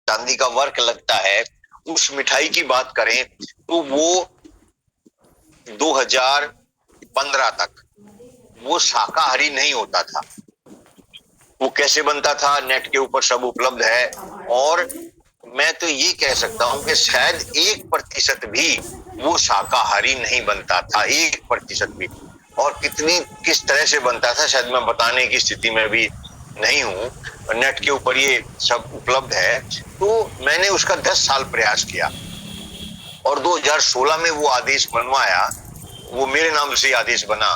चांदी का वर्क लगता है, उस मिठाई की बात करें तो वो 2015 तक वो शाकाहारी नहीं होता था। वो कैसे बनता था, नेट के ऊपर सब उपलब्ध है। और मैं तो ये कह सकता हूं कि शायद 1% भी वो शाकाहारी नहीं बनता था, 1% भी। और किस तरह से बनता था शायद मैं बताने की स्थिति में भी नहीं हूं। नेट के ऊपर ये सब उपलब्ध है। तो मैंने उसका 10 साल प्रयास किया और 2016 में वो आदेश बनवाया। वो मेरे नाम से आदेश बना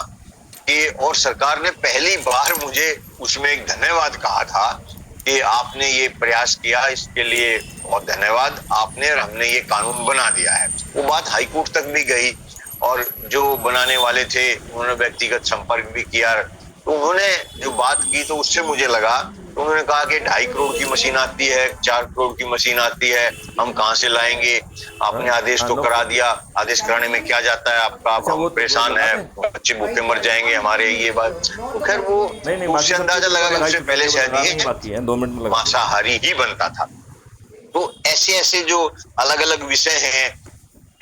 कि, और सरकार ने पहली बार मुझे उसमें एक धन्यवाद कहा था कि आपने ये प्रयास किया, इसके लिए बहुत धन्यवाद, आपने और हमने ये कानून बना दिया है। वो बात हाईकोर्ट तक भी गई और जो बनाने वाले थे उन्होंने व्यक्तिगत संपर्क भी किया। तो उन्होंने जो बात की तो उससे मुझे लगा, तो उन्होंने कहा कि 2.5 करोड़ की मशीन आती है, 4 करोड़ की मशीन आती है, हम कहां से लाएंगे? आपने आदेश तो करा दिया, आदेश कराने में क्या जाता है आपका? अच्छा, हम वो परेशान है, लगाते हैं। बच्चे भूखे मर जाएंगे हमारे, ये बात। तो खैर वो नहीं नहीं, तो बाकी उससे सब चीज अंदाजा तो लगा कि लगा ही उससे चुके हैं, पहले केवल शायद लगाना ही ये बाकी है, 2 मिनट में लगा देंगे। मांसाहारी ही बनता था। तो ऐसे ऐसे जो अलग अलग विषय हैं,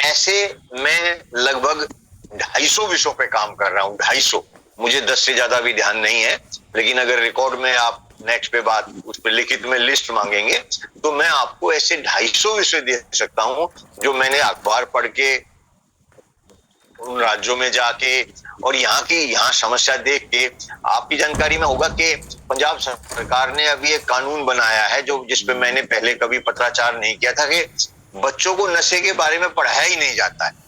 ऐसे मैं लगभग 250 विषयों पे काम कर रहा हूँ, 250। मुझे 10 से ज्यादा भी ध्यान नहीं है, लेकिन अगर रिकॉर्ड में आप नेक्स्ट पे बात उस पर लिखित में लिस्ट मांगेंगे तो मैं आपको ऐसे 250 विषय दे सकता हूँ जो मैंने अखबार पढ़ के, उन राज्यों में जाके और यहाँ समस्या देख के। आपकी जानकारी में होगा कि पंजाब सरकार ने अभी एक कानून बनाया है जो जिसपे मैंने पहले कभी पत्राचार नहीं किया था, कि बच्चों को नशे के बारे में पढ़ाया ही नहीं जाता है।